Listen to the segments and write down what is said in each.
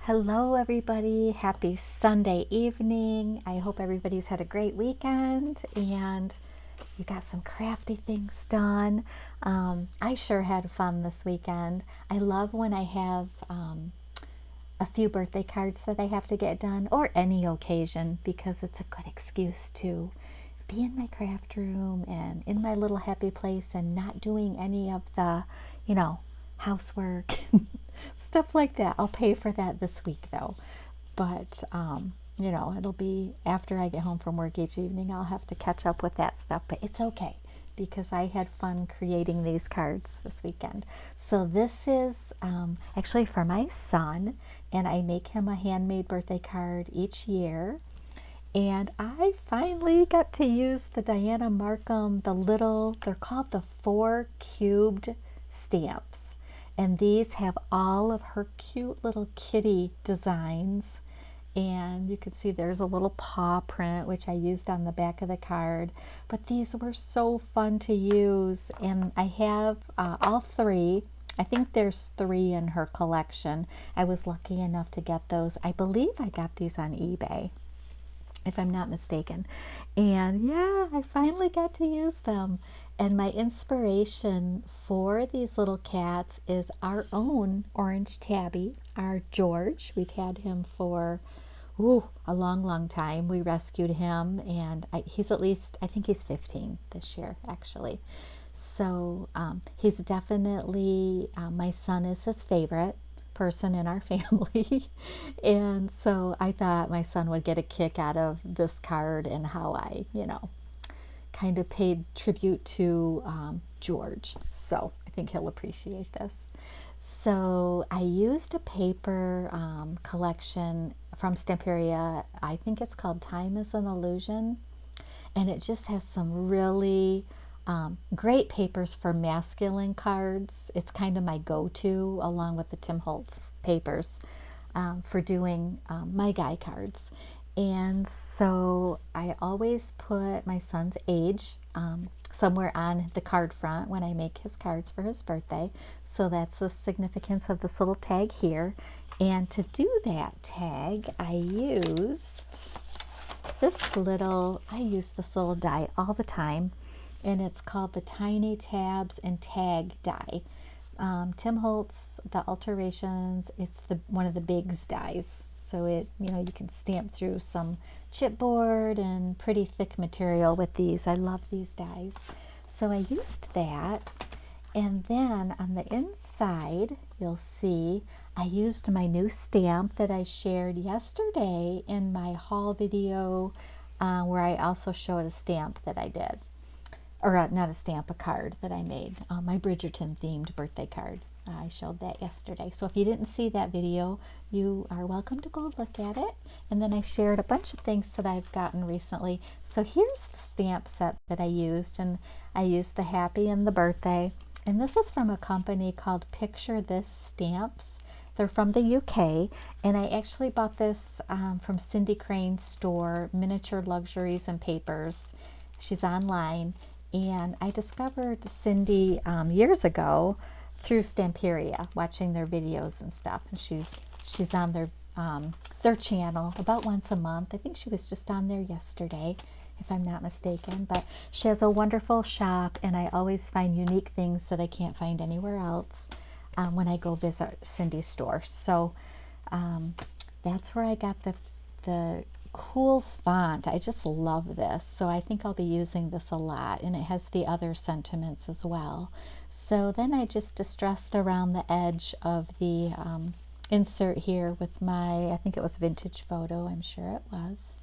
Hello, everybody. Happy Sunday evening. I hope everybody's had a great weekend and you got some crafty things done. I sure had fun this weekend. I love when I have a few birthday cards that I have to get done, or any occasion, because it's a good excuse to be in my craft room and in my little happy place and not doing any of the, housework, stuff like that. I'll pay for that this week though. But, it'll be after I get home from work each evening, I'll have to catch up with that stuff. But it's okay because I had fun creating these cards this weekend. So this is actually for my son, and I make him a handmade birthday card each year. And I finally got to use the Dianna Marcum, they're called the 4 cubed stamps. And these have all of her cute little kitty designs. And you can see there's a little paw print, which I used on the back of the card. But these were so fun to use. And I have all 3. I think there's 3 in her collection. I was lucky enough to get those. I believe I got these on eBay, if I'm not mistaken. And yeah, I finally got to use them. And my inspiration for these little cats is our own orange tabby, our George. We've had him for a long time. We rescued him, and he's at least, I think he's 15 this year, actually. So he's definitely, my son is his favorite person in our family. And so I thought my son would get a kick out of this card and how I, kind of paid tribute to George. So I think he'll appreciate this. So I used a paper collection from Stamperia. I think it's called Time is an Illusion. And it just has some really great papers for masculine cards. It's kind of my go-to, along with the Tim Holtz papers, for doing my guy cards. And so I always put my son's age somewhere on the card front when I make his cards for his birthday. So that's the significance of this little tag here. And to do that tag, I use this little die all the time. And it's called the Tiny Tabs and Tag die. Tim Holtz, the Alterations, it's one of the bigs dies. So it, you can stamp through some chipboard and pretty thick material with these. I love these dies. So I used that. And then on the inside, you'll see I used my new stamp that I shared yesterday in my haul video, where I also showed a stamp that I did. Or not a stamp, a card that I made, my Bridgerton themed birthday card. I showed that yesterday. So if you didn't see that video, you are welcome to go look at it. And then I shared a bunch of things that I've gotten recently. So here's the stamp set that I used, and I used the happy and the birthday. And this is from a company called Picture This Stamps. They're from the UK, and I actually bought this from Cindy Crane's store, Miniature Luxuries and Papers. She's online. And I discovered Cindy years ago through Stamperia, watching their videos and stuff. And she's on their channel about once a month. I think she was just on there yesterday, if I'm not mistaken. But she has a wonderful shop, and I always find unique things that I can't find anywhere else when I go visit Cindy's store. So that's where I got the cool font. I just love this. So I think I'll be using this a lot, and it has the other sentiments as well. So then I just distressed around the edge of the insert here with I think it was Vintage Photo, I'm sure it was.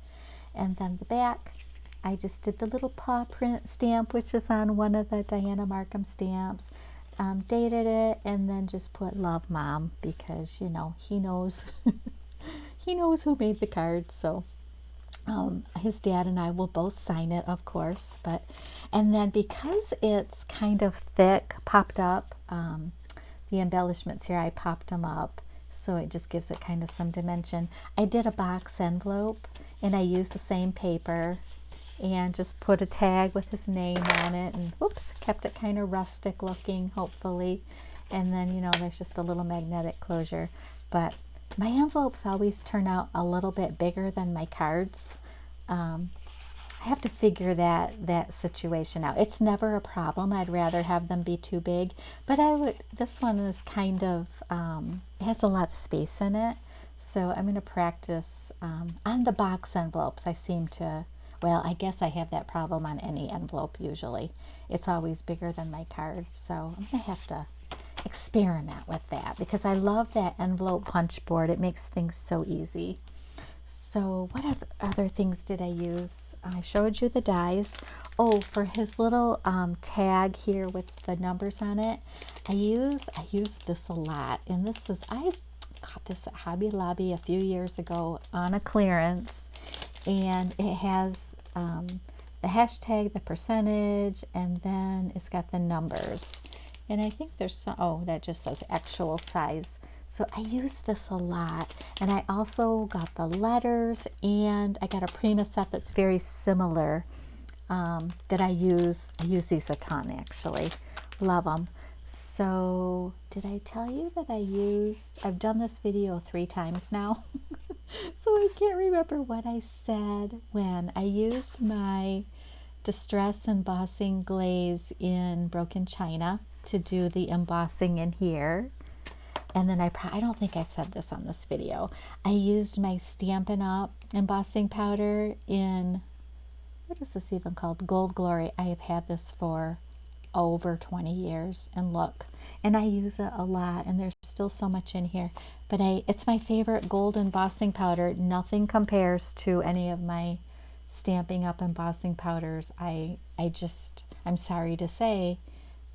And then the back, I just did the little paw print stamp, which is on one of the Dianna Marcum stamps, dated it, and then just put Love Mom, because he knows he knows who made the card. So his dad and I will both sign it, of course. And then because it's kind of thick, popped up, the embellishments here, I popped them up, so it just gives it kind of some dimension. I did a box envelope, and I used the same paper and just put a tag with his name on it, and whoops, kept it kind of rustic looking, hopefully. And then, there's just a little magnetic closure. But My envelopes always turn out a little bit bigger than my cards. I have to figure that situation out. It's never a problem. I'd rather have them be too big, but this one is kind of, it has a lot of space in it. So I'm going to practice on the box envelopes. I seem to, well, I guess I have that problem on any envelope usually. It's always bigger than my cards. So I'm going to have to experiment with that because I love that envelope punch board. It makes things so easy. So what other things did I use? I showed you the dies. Oh, for his little tag here with the numbers on it, I use this a lot. And I got this at Hobby Lobby a few years ago on a clearance. And it has the hashtag, the percentage, and then it's got the numbers. And I think there's some, oh, that just says actual size. So I use this a lot, and I also got the letters, and I got a Prima set that's very similar that I use. I use these a ton, actually. Love them. So did I tell you that I've done this video 3 times now, so I can't remember what I said when. I used my Distress Embossing Glaze in Broken China to do the embossing in here. And then I don't think I said this on this video. I used my Stampin' Up! Embossing powder in, what is this even called? Gold Glory. I have had this for over 20 years. And look, and I use it a lot. And there's still so much in here. But it's my favorite gold embossing powder. Nothing compares to any of my Stampin' Up! Embossing powders. I'm sorry to say,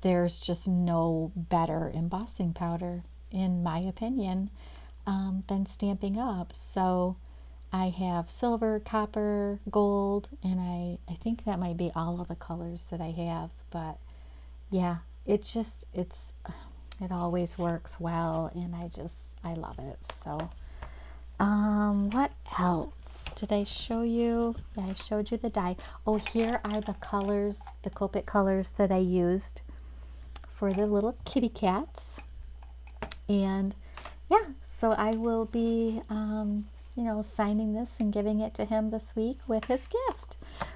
there's just no better embossing powder, in my opinion, than Stampin' Up! So I have silver, copper, gold, and I think that might be all of the colors that I have. But yeah, it always works well, and I love it. So what else did I show you? Yeah, I showed you the die. Oh, here are the colors, the Copic colors that I used for the little kitty cats. And yeah, so I will be, signing this and giving it to him this week with his gift.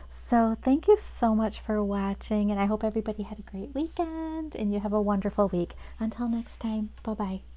So thank you so much for watching, and I hope everybody had a great weekend and you have a wonderful week. Until next time, bye-bye.